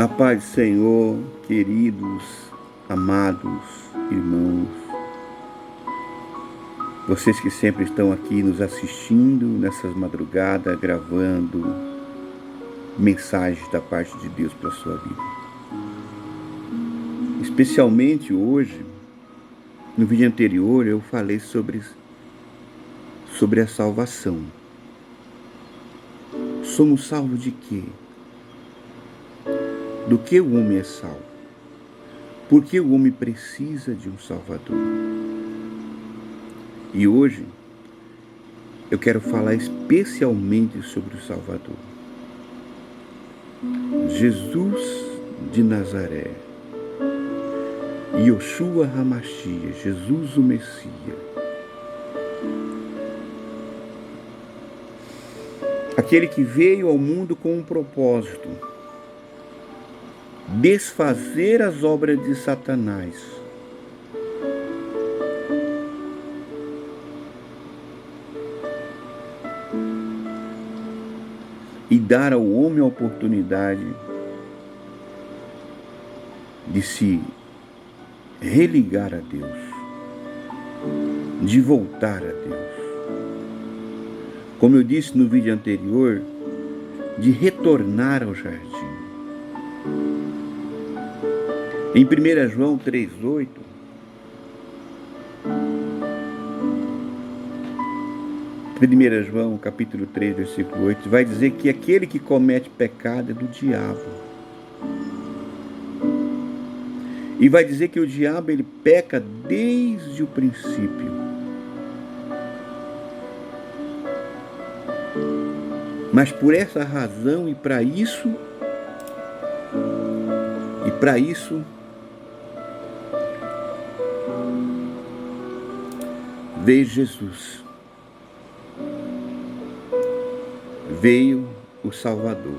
A paz do Senhor, queridos, amados irmãos, vocês que sempre estão aqui nos assistindo nessas madrugadas, gravando mensagens da parte de Deus para a sua vida. Especialmente hoje, no vídeo anterior, eu falei sobre a salvação. Somos salvos de quê? Do que o homem é salvo? Por que o homem precisa de um Salvador? E hoje eu quero falar especialmente sobre o Salvador. Jesus de Nazaré, Yoshua HaMashiach, Jesus o Messias. Aquele que veio ao mundo com um propósito: desfazer as obras de Satanás e dar ao homem a oportunidade de se religar a Deus, de voltar a Deus. Como eu disse no vídeo anterior, de retornar ao jardim. Em 1 João 3,8, João capítulo 3, versículo 8, vai dizer que aquele que comete pecado é do diabo. E vai dizer que o diabo ele peca desde o princípio. Mas por essa razão e para isso veio Jesus, veio o Salvador.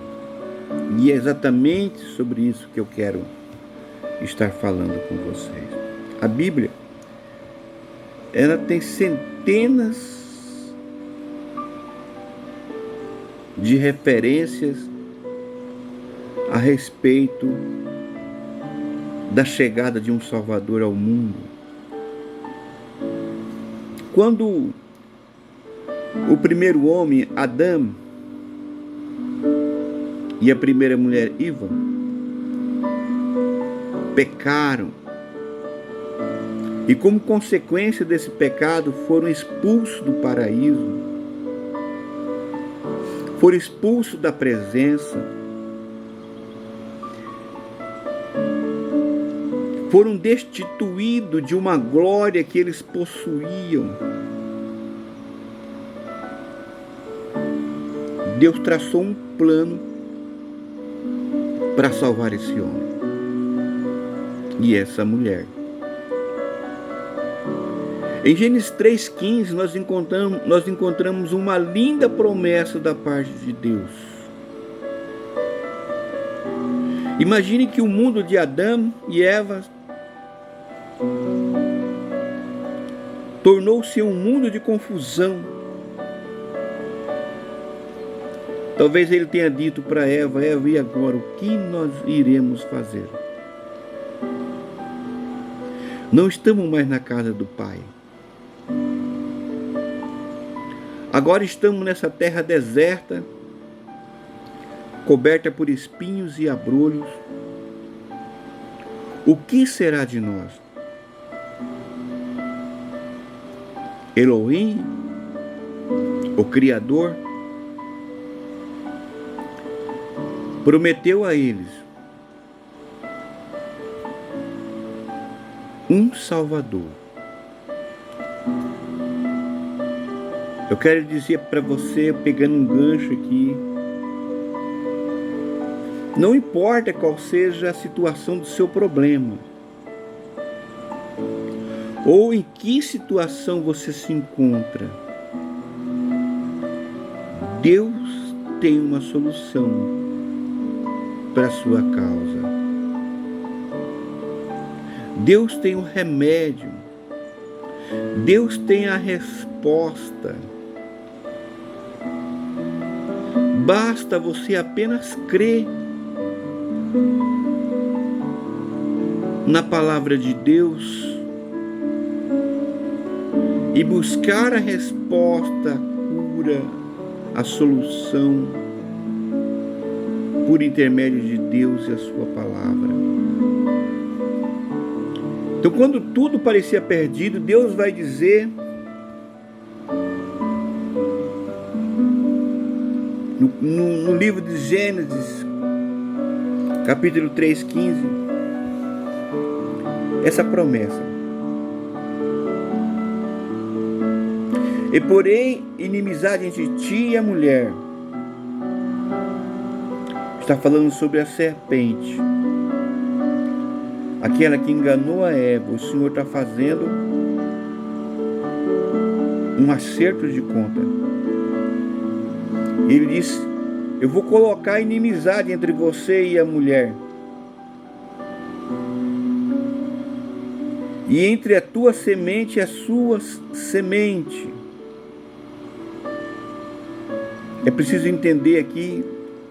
E é exatamente sobre isso que eu quero estar falando com vocês. A Bíblia, ela tem centenas de referências a respeito da chegada de um Salvador ao mundo. Quando o primeiro homem, Adão, e a primeira mulher, Eva, pecaram, e como consequência desse pecado foram expulsos do paraíso, foram expulsos da presença, foram destituídos de uma glória que eles possuíam. Deus traçou um plano para salvar esse homem e essa mulher. Em Gênesis 3,15 nós encontramos uma linda promessa da parte de Deus. Imagine que o mundo de Adão e Eva tornou-se um mundo de confusão. Talvez ele tenha dito para Eva: Eva, e agora o que nós iremos fazer? Não estamos mais na casa do Pai. Agora estamos nessa terra deserta, coberta por espinhos e abrolhos. O que será de nós? Elohim, o Criador, prometeu a eles um Salvador. Eu quero dizer para você, pegando um gancho aqui, não importa qual seja a situação do seu problema, ou em que situação você se encontra, Deus tem uma solução para a sua causa. Deus tem um remédio. Deus tem a resposta. Basta você apenas crer na palavra de Deus e buscar a resposta, a cura, a solução por intermédio de Deus e a sua palavra. Então, quando tudo parecia perdido, Deus vai dizer no livro de Gênesis, capítulo 3:15, essa promessa: e porém inimizade entre ti e a mulher. Está falando sobre a serpente, aquela que enganou a Eva. O Senhor está fazendo um acerto de conta. Ele diz: eu vou colocar inimizade entre você e a mulher, e entre a tua semente e a sua semente. É preciso entender aqui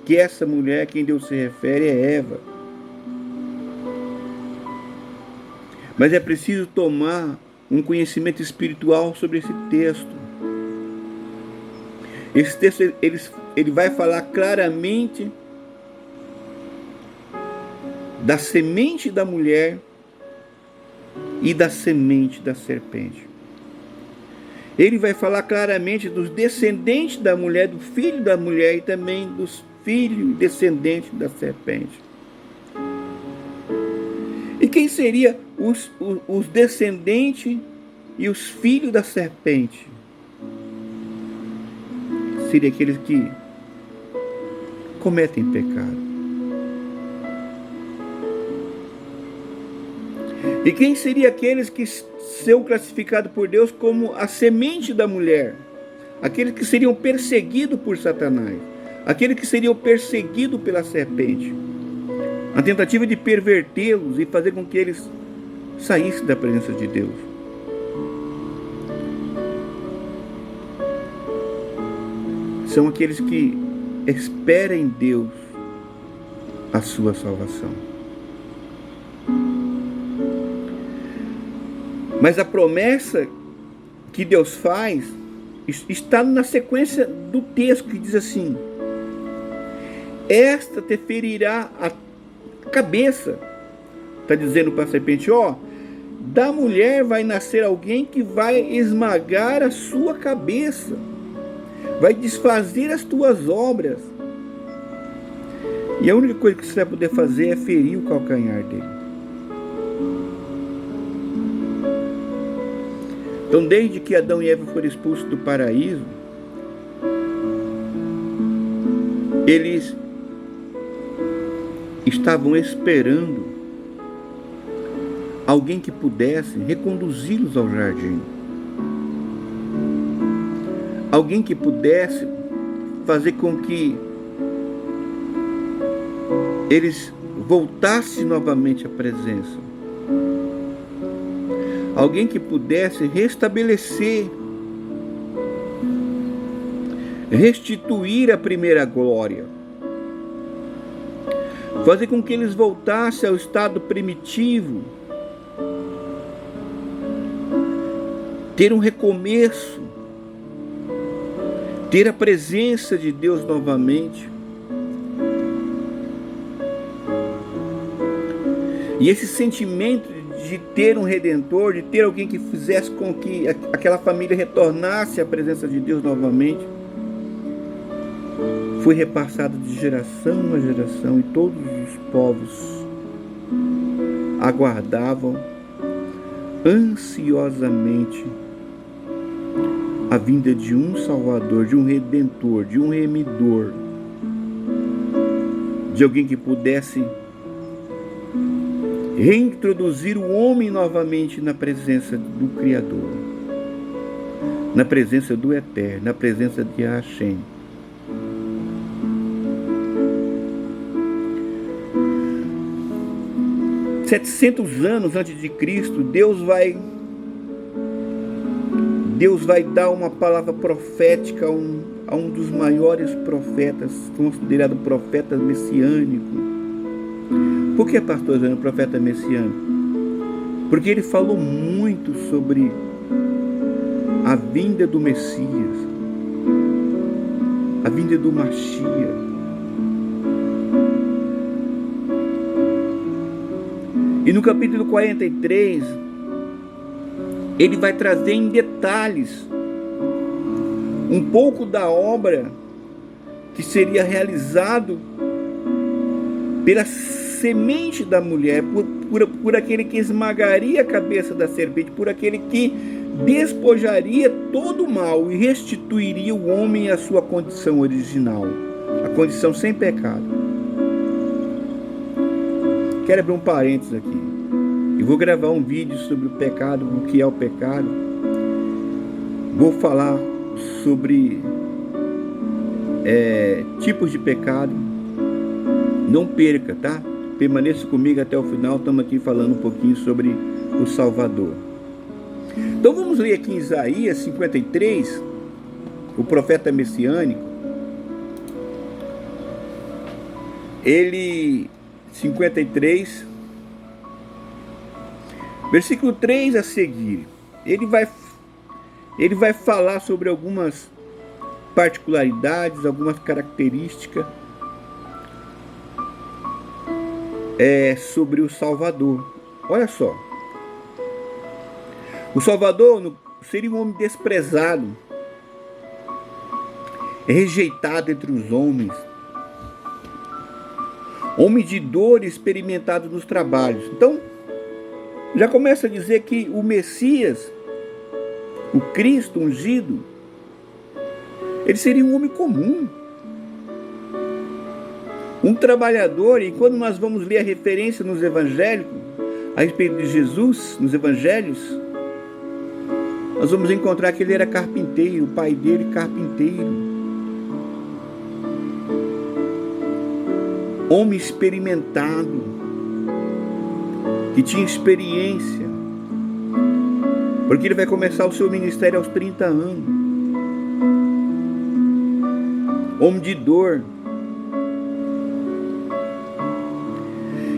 que essa mulher a quem Deus se refere é Eva. Mas é preciso tomar um conhecimento espiritual sobre esse texto. Esse texto ele vai falar claramente da semente da mulher e da semente da serpente. Ele vai falar claramente dos descendentes da mulher, do filho da mulher e também dos filhos e descendentes da serpente. E quem seriam os descendentes e os filhos da serpente? Seriam aqueles que cometem pecado. E quem seriam aqueles que são classificados por Deus como a semente da mulher? Aqueles que seriam perseguidos por Satanás. Aqueles que seriam perseguidos pela serpente. A tentativa de pervertê-los e fazer com que eles saíssem da presença de Deus. São aqueles que esperam em Deus a sua salvação. Mas a promessa que Deus faz está na sequência do texto, que diz assim: esta te ferirá a cabeça. Está dizendo para a serpente: da mulher vai nascer alguém que vai esmagar a sua cabeça, vai desfazer as tuas obras, e a única coisa que você vai poder fazer é ferir o calcanhar dele. Então, desde que Adão e Eva foram expulsos do paraíso, eles estavam esperando alguém que pudesse reconduzi-los ao jardim. Alguém que pudesse fazer com que eles voltassem novamente à presença. Alguém que pudesse restabelecer, restituir a primeira glória. Fazer com que eles voltassem ao estado primitivo. Ter um recomeço. Ter a presença de Deus novamente. E esse sentimento de ter um Redentor, de ter alguém que fizesse com que aquela família retornasse à presença de Deus novamente, foi repassado de geração a geração, e todos os povos aguardavam ansiosamente a vinda de um Salvador, de um Redentor, de um Remidor, de alguém que pudesse reintroduzir o homem novamente na presença do Criador, na presença do Eterno, na presença de Hashem. $700 anos antes de Cristo, Deus vai dar uma palavra profética a um dos maiores profetas, considerado profeta messiânico, Por que, pastor Zé, o profeta messiânico? Porque ele falou muito sobre a vinda do Messias, a vinda do Mashiach. E no capítulo 43, ele vai trazer em detalhes um pouco da obra que seria realizado pela semente da mulher, por aquele que esmagaria a cabeça da serpente, por aquele que despojaria todo o mal e restituiria o homem à sua condição original, a condição sem pecado. Quero abrir um parênteses aqui. Eu vou gravar um vídeo sobre o pecado, o que é o pecado. Vou falar sobre tipos de pecado. Não perca, tá? Permaneça comigo até o final. Estamos aqui falando um pouquinho sobre o Salvador. Então vamos ler aqui em Isaías 53, o profeta messiânico. Ele, 53, versículo 3 a seguir, ele vai falar sobre algumas particularidades, algumas características sobre o Salvador. Olha só. O Salvador seria um homem desprezado, rejeitado entre os homens, homem de dor experimentado nos trabalhos. Então, já começa a dizer que o Messias, o Cristo ungido, ele seria um homem comum, um trabalhador. E quando nós vamos ler a referência nos evangelhos, a respeito de Jesus, nos evangelhos, nós vamos encontrar que ele era carpinteiro, o pai dele carpinteiro. Homem experimentado, que tinha experiência, porque ele vai começar o seu ministério aos 30 anos. Homem de dor.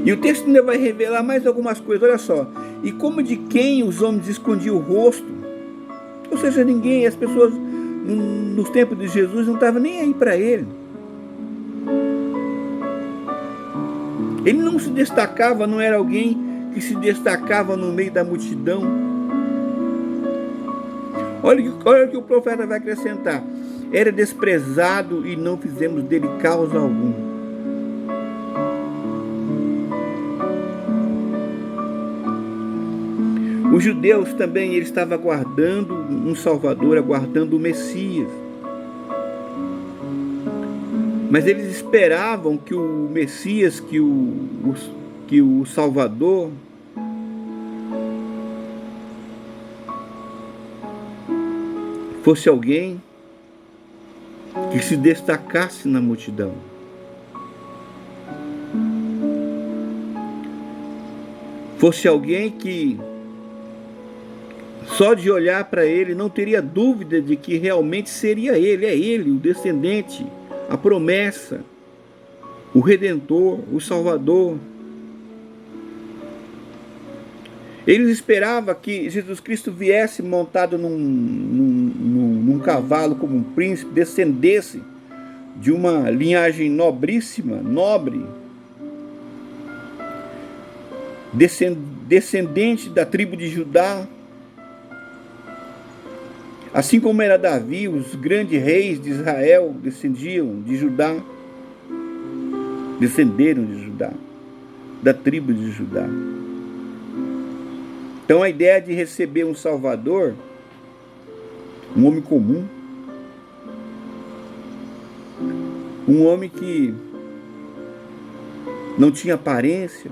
E o texto ainda vai revelar mais algumas coisas, olha só. E como de quem os homens escondiam o rosto, ou seja, ninguém, as pessoas nos tempos de Jesus não estavam nem aí para ele. Ele não se destacava, não era alguém que se destacava no meio da multidão. Olha o que o profeta vai acrescentar. Era desprezado e não fizemos dele causa alguma. Os judeus também, ele estava aguardando um Salvador, aguardando o Messias. Mas eles esperavam que o Messias, que o Salvador, fosse alguém que se destacasse na multidão. Fosse alguém que só de olhar para ele não teria dúvida de que realmente seria ele, é ele, o descendente, a promessa, o Redentor, o Salvador. Eles esperavam que Jesus Cristo viesse montado num cavalo como um príncipe, descendesse de uma linhagem nobríssima, nobre, descendente da tribo de Judá. Assim como era Davi, os grandes reis de Israel descenderam de Judá, da tribo de Judá. Então a ideia de receber um Salvador, um homem comum, um homem que não tinha aparência,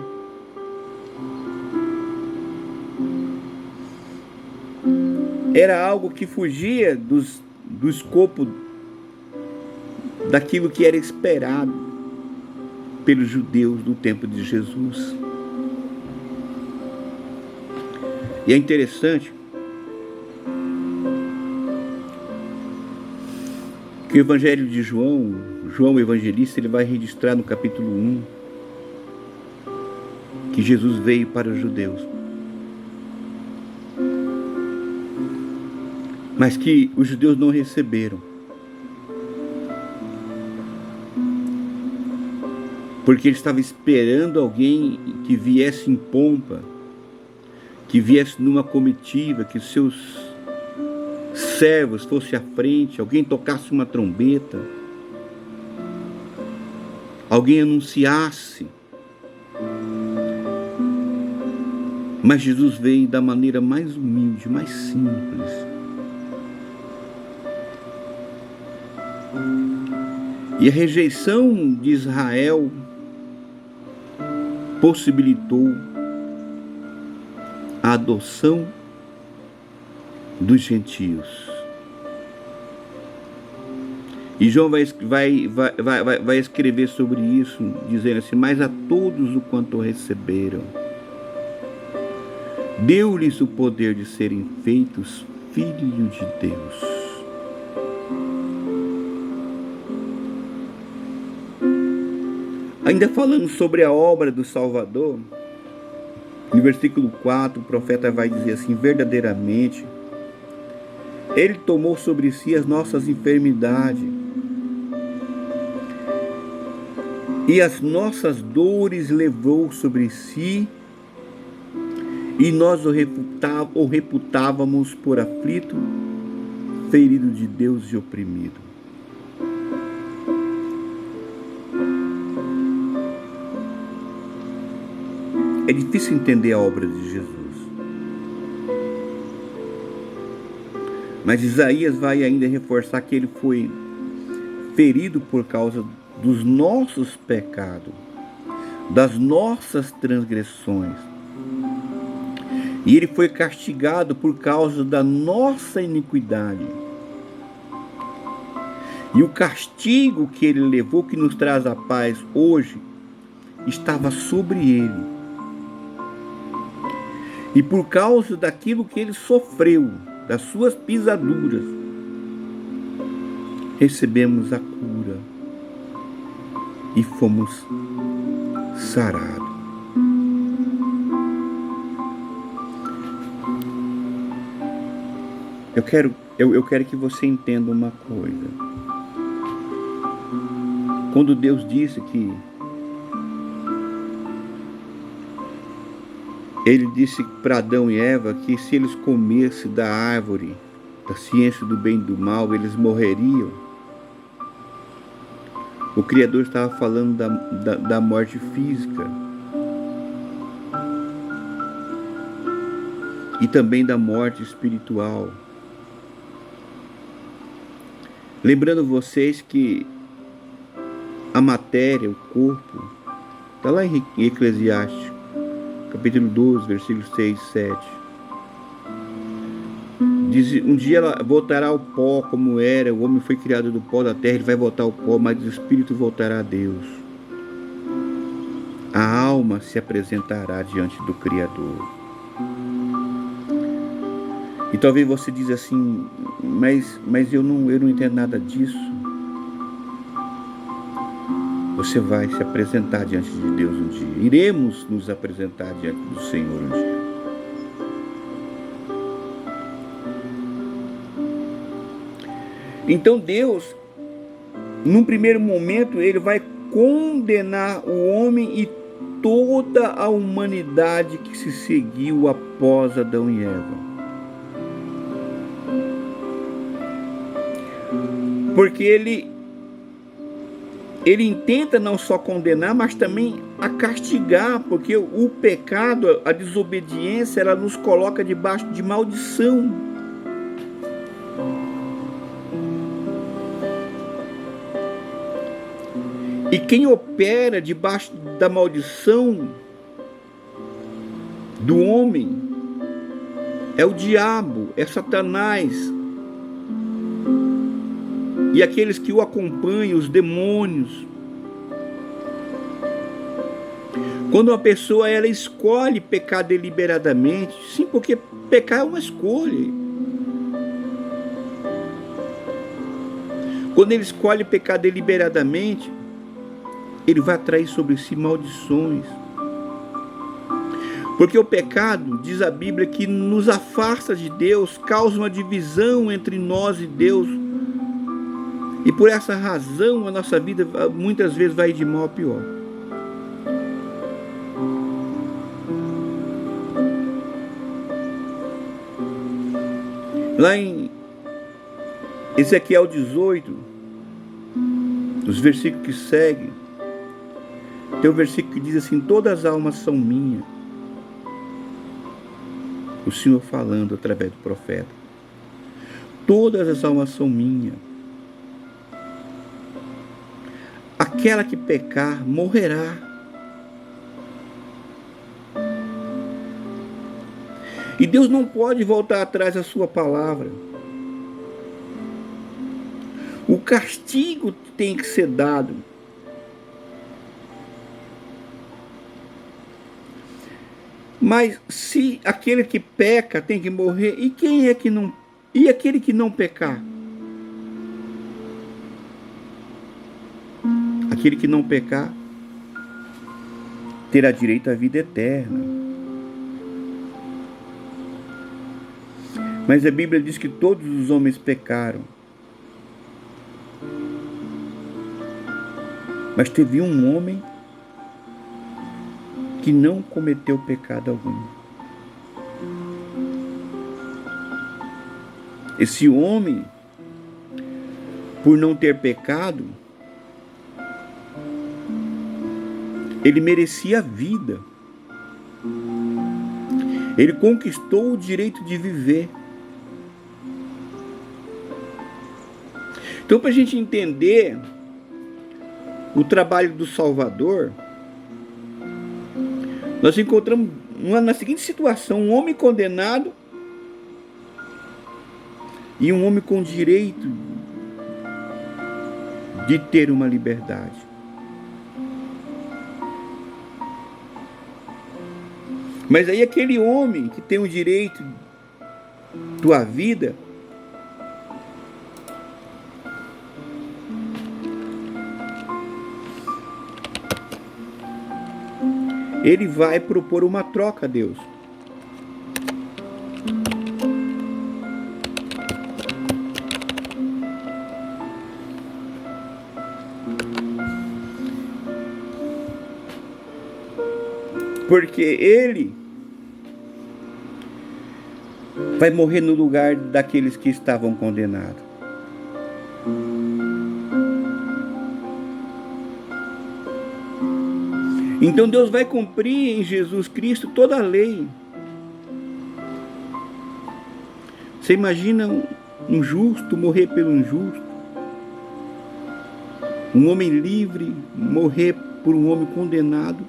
era algo que fugia do escopo daquilo que era esperado pelos judeus do tempo de Jesus. E é interessante que o Evangelho de João, o evangelista, ele vai registrar no capítulo 1, que Jesus veio para os judeus, mas que os judeus não receberam, porque ele estava esperando alguém que viesse em pompa, que viesse numa comitiva, que seus servos fossem à frente, alguém tocasse uma trombeta, alguém anunciasse. Mas Jesus veio da maneira mais humilde, mais simples. E a rejeição de Israel possibilitou a adoção dos gentios. E João vai escrever sobre isso, dizendo assim: mas a todos o quanto receberam, deu-lhes o poder de serem feitos filhos de Deus. Ainda falando sobre a obra do Salvador, no versículo 4, o profeta vai dizer assim: verdadeiramente, Ele tomou sobre si as nossas enfermidades e as nossas dores levou sobre si, e nós o reputávamos por aflito, ferido de Deus e oprimido. É difícil entender a obra de Jesus, mas Isaías vai ainda reforçar que ele foi ferido por causa dos nossos pecados, das nossas transgressões, e ele foi castigado por causa da nossa iniquidade. E o castigo que ele levou, que nos traz a paz hoje, estava sobre ele. E por causa daquilo que ele sofreu, das suas pisaduras, recebemos a cura e fomos sarados. Eu quero que você entenda uma coisa. Quando Deus disse que Ele disse para Adão e Eva que se eles comessem da árvore da ciência do bem e do mal, eles morreriam. O Criador estava falando da morte física e também da morte espiritual. Lembrando vocês que a matéria, o corpo, está lá em Eclesiastes, capítulo 12, versículos 6 e 7. Diz: um dia ela voltará ao pó como era, o homem foi criado do pó da terra, ele vai voltar ao pó, mas o espírito voltará a Deus. A alma se apresentará diante do Criador. E talvez você diz assim: mas eu não entendo nada disso. Você vai se apresentar diante de Deus um dia. Iremos nos apresentar diante do Senhor um dia. Então Deus, num primeiro momento, Ele vai condenar o homem e toda a humanidade que se seguiu após Adão e Eva. Porque ele intenta não só condenar, mas também a castigar, porque o pecado, a desobediência, ela nos coloca debaixo de maldição. E quem opera debaixo da maldição do homem é o diabo, é Satanás. E aqueles que o acompanham, os demônios. Quando uma pessoa ela escolhe pecar deliberadamente, sim, porque pecar é uma escolha. Quando ele escolhe pecar deliberadamente, ele vai atrair sobre si maldições. Porque o pecado, diz a Bíblia, que nos afasta de Deus, causa uma divisão entre nós e Deus. E por essa razão a nossa vida muitas vezes vai de mal a pior. Lá em Ezequiel 18, os versículos que seguem, tem um versículo que diz assim: todas as almas são minhas. O Senhor falando através do profeta. Todas as almas são minhas. Aquela que pecar morrerá. E Deus não pode voltar atrás da sua palavra. O castigo tem que ser dado. Mas se aquele que peca tem que morrer, e quem é que não? E aquele que não pecar? Aquele que não pecar terá direito à vida eterna. Mas a Bíblia diz que todos os homens pecaram. Mas teve um homem que não cometeu pecado algum. Esse homem, por não ter pecado, ele merecia a vida. Ele conquistou o direito de viver. Então, para a gente entender o trabalho do Salvador, nós encontramos na seguinte situação: um homem condenado e um homem com direito de ter uma liberdade. Mas aí aquele homem que tem o direito da vida, ele vai propor uma troca a Deus. Porque ele vai morrer no lugar daqueles que estavam condenados. Então Deus vai cumprir em Jesus Cristo toda a lei. Você imagina um justo morrer pelo injusto? Um homem livre morrer por um homem condenado?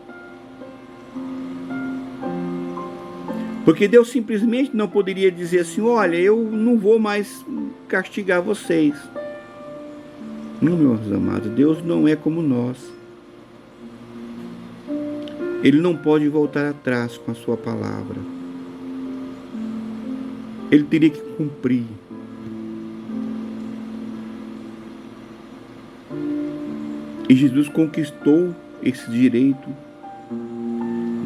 Porque Deus simplesmente não poderia dizer assim: olha, eu não vou mais castigar vocês. Não, meus amados, Deus não é como nós. Ele não pode voltar atrás com a sua palavra. Ele teria que cumprir. E Jesus conquistou esse direito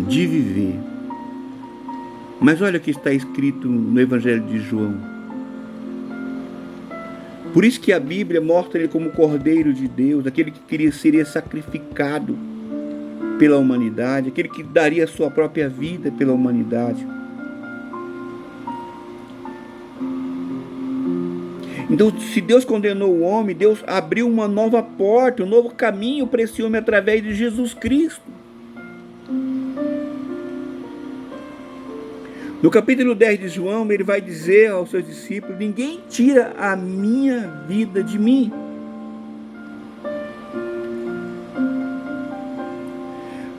de viver. Mas olha o que está escrito no Evangelho de João. Por isso que a Bíblia mostra ele como o Cordeiro de Deus, aquele que seria sacrificado pela humanidade, aquele que daria a sua própria vida pela humanidade. Então, se Deus condenou o homem, Deus abriu uma nova porta, um novo caminho para esse homem através de Jesus Cristo. No capítulo 10 de João, ele vai dizer aos seus discípulos: ninguém tira a minha vida de mim.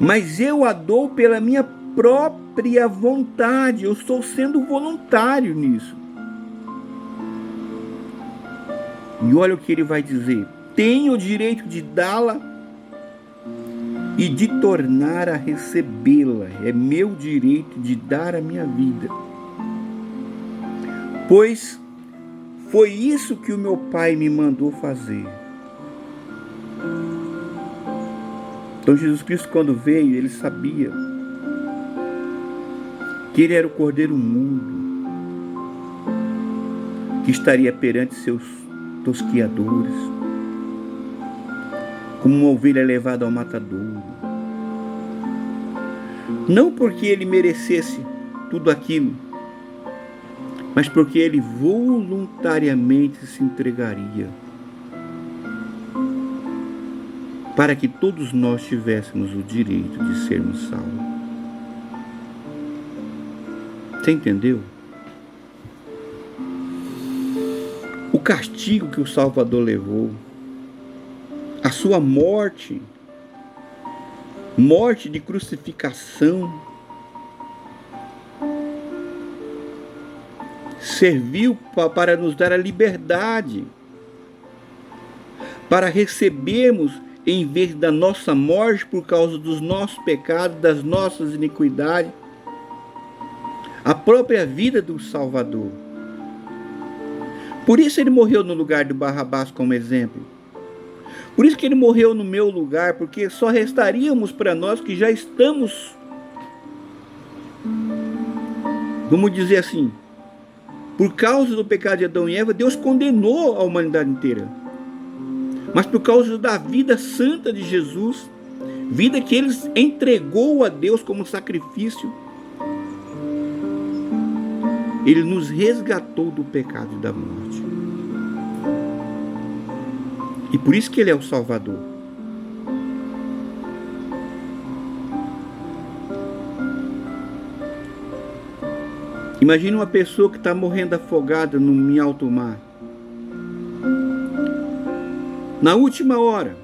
Mas eu a dou pela minha própria vontade. Eu estou sendo voluntário nisso. E olha o que ele vai dizer: tenho o direito de dá-la e de tornar a recebê-la. É meu direito de dar a minha vida. Pois foi isso que o meu Pai me mandou fazer. Então Jesus Cristo, quando veio, ele sabia que ele era o cordeiro mudo, que estaria perante seus tosquiadores, como uma ovelha levada ao matadouro. Não porque ele merecesse tudo aquilo, mas porque ele voluntariamente se entregaria para que todos nós tivéssemos o direito de sermos salvos. Você entendeu? O castigo que o Salvador levou, a sua morte de crucificação, serviu para nos dar a liberdade, para recebermos, em vez da nossa morte por causa dos nossos pecados, das nossas iniquidades, a própria vida do Salvador. Por isso ele morreu no lugar de Barrabás como exemplo. Por isso que ele morreu no meu lugar, porque só restaríamos para nós que já estamos, vamos dizer assim, por causa do pecado de Adão e Eva, Deus condenou a humanidade inteira. Mas por causa da vida santa de Jesus, vida que ele entregou a Deus como sacrifício, ele nos resgatou do pecado e da morte. E por isso que ele é o Salvador. Imagine uma pessoa que está morrendo afogada em alto mar. Na última hora,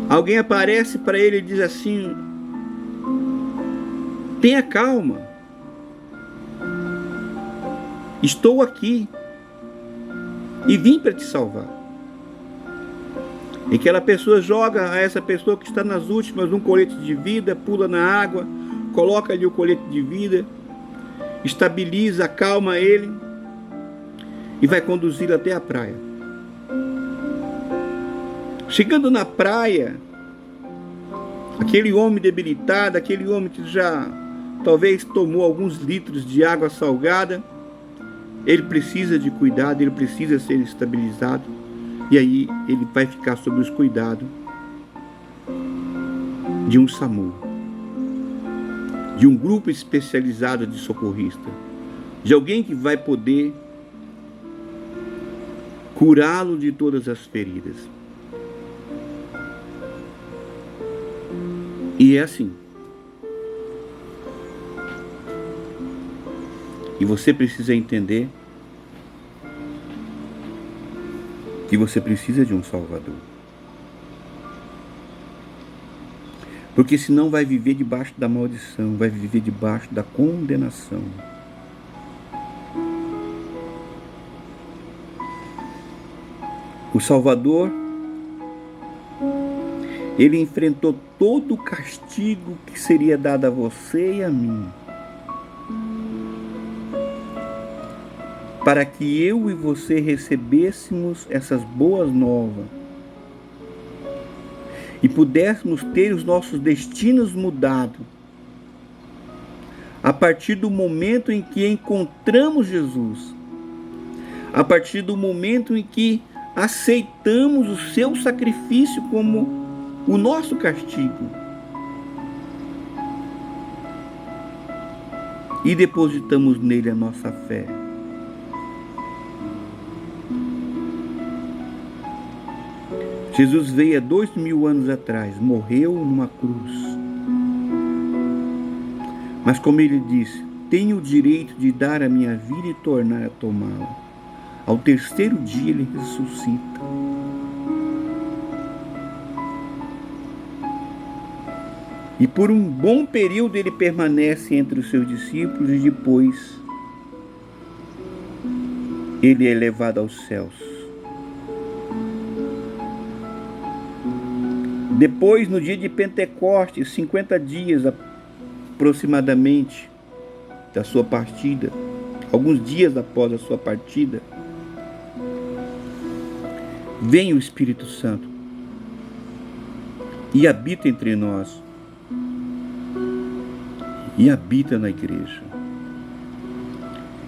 alguém aparece para ele e diz assim: tenha calma, estou aqui e vim para te salvar. E aquela pessoa joga a essa pessoa que está nas últimas um colete de vida, pula na água, coloca ali o colete de vida, estabiliza, acalma ele e vai conduzi-lo até a praia. Chegando na praia, aquele homem debilitado, aquele homem que já talvez tomou alguns litros de água salgada, ele precisa de cuidado, ele precisa ser estabilizado, e aí ele vai ficar sob os cuidados de um SAMU, de um grupo especializado de socorrista, de alguém que vai poder curá-lo de todas as feridas. E é assim. E você precisa entender que você precisa de um Salvador. Porque senão vai viver debaixo da maldição, vai viver debaixo da condenação. O Salvador, ele enfrentou todo o castigo que seria dado a você e a mim, para que eu e você recebêssemos essas boas novas e pudéssemos ter os nossos destinos mudados a partir do momento em que encontramos Jesus, a partir do momento em que aceitamos o seu sacrifício como o nosso castigo e depositamos nele a nossa fé. Jesus veio há 2000 anos atrás, morreu numa cruz. Mas como ele disse, tenho o direito de dar a minha vida e tornar a tomá-la. Ao terceiro dia ele ressuscita. E por um bom período ele permanece entre os seus discípulos e depois ele é levado aos céus. Depois, no dia de Pentecostes, 50 dias aproximadamente da sua partida, alguns dias após a sua partida, vem o Espírito Santo e habita entre nós. e habita na igreja.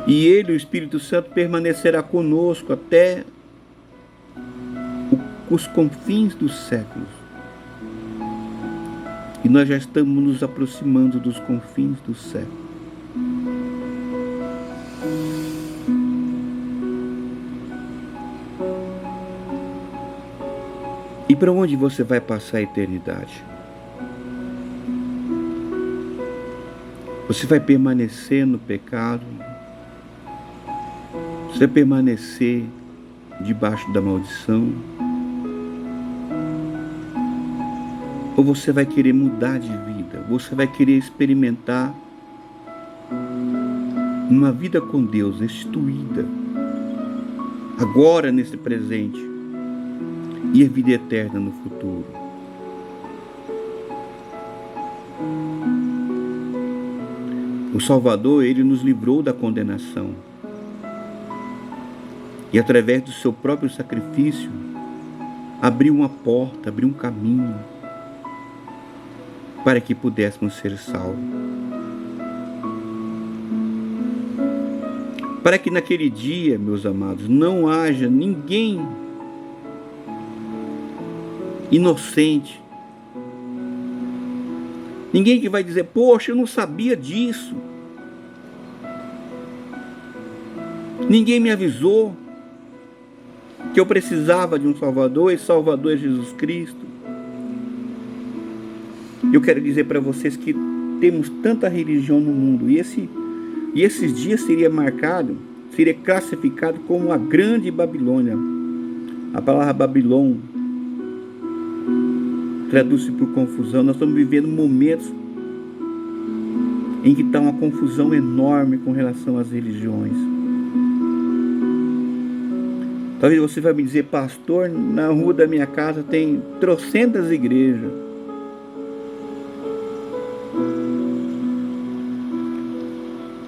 E Ele, o Espírito Santo, permanecerá conosco até os confins dos séculos. E nós já estamos nos aproximando dos confins dos séculos. E para onde você vai passar a eternidade? Você vai permanecer no pecado? Você vai permanecer debaixo da maldição? Ou você vai querer mudar de vida? Você vai querer experimentar uma vida com Deus restituída, agora nesse presente, e a vida eterna no futuro? O Salvador, Ele nos livrou da condenação. E através do seu próprio sacrifício, abriu uma porta, abriu um caminho para que pudéssemos ser salvos. Para que naquele dia, meus amados, não haja ninguém inocente. Ninguém que vai dizer, poxa, eu não sabia disso. Ninguém me avisou que eu precisava de um Salvador, e Salvador é Jesus Cristo. Eu quero dizer para vocês que temos tanta religião no mundo, e esses dias seria classificado como a grande Babilônia. A palavra Babilônia traduz-se por confusão. Nós estamos vivendo momentos em que está uma confusão enorme com relação às religiões. Talvez você vai me dizer, pastor, na rua da minha casa tem trocentas igrejas.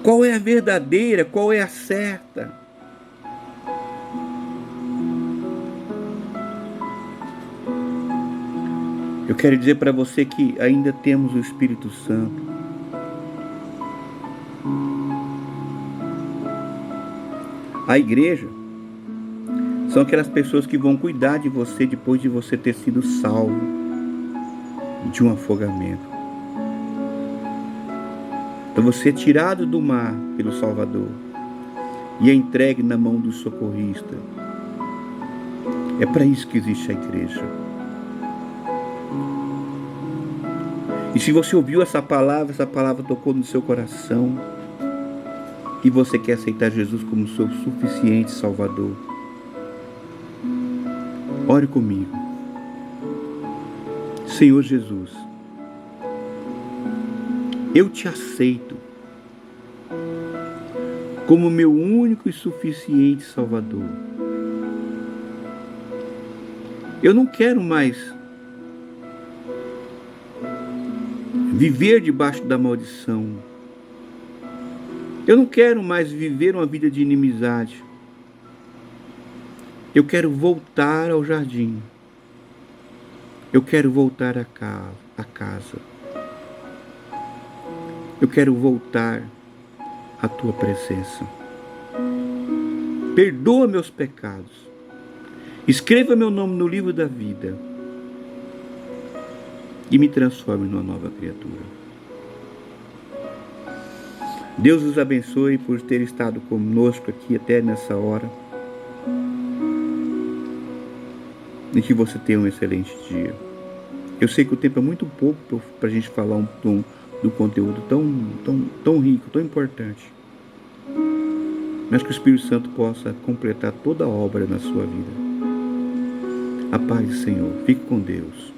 Qual é a verdadeira? Qual é a certa? Eu quero dizer para você que ainda temos o Espírito Santo. A igreja são aquelas pessoas que vão cuidar de você depois de você ter sido salvo de um afogamento. Então você é tirado do mar pelo Salvador e é entregue na mão do socorrista. É para isso que existe a igreja. E se você ouviu essa palavra tocou no seu coração e você quer aceitar Jesus como seu suficiente Salvador, ore comigo. Senhor Jesus, eu te aceito como meu único e suficiente Salvador. Eu não quero mais viver debaixo da maldição. Eu não quero mais viver uma vida de inimizade. Eu quero voltar ao jardim. Eu quero voltar à casa. Eu quero voltar à tua presença. Perdoa meus pecados. Escreva meu nome no livro da vida e me transforme numa nova criatura. Deus os abençoe por ter estado conosco aqui até nessa hora. E que você tenha um excelente dia. Eu sei que o tempo é muito pouco para a gente falar do conteúdo tão rico, tão importante. Mas que o Espírito Santo possa completar toda a obra na sua vida. A paz do Senhor. Fique com Deus.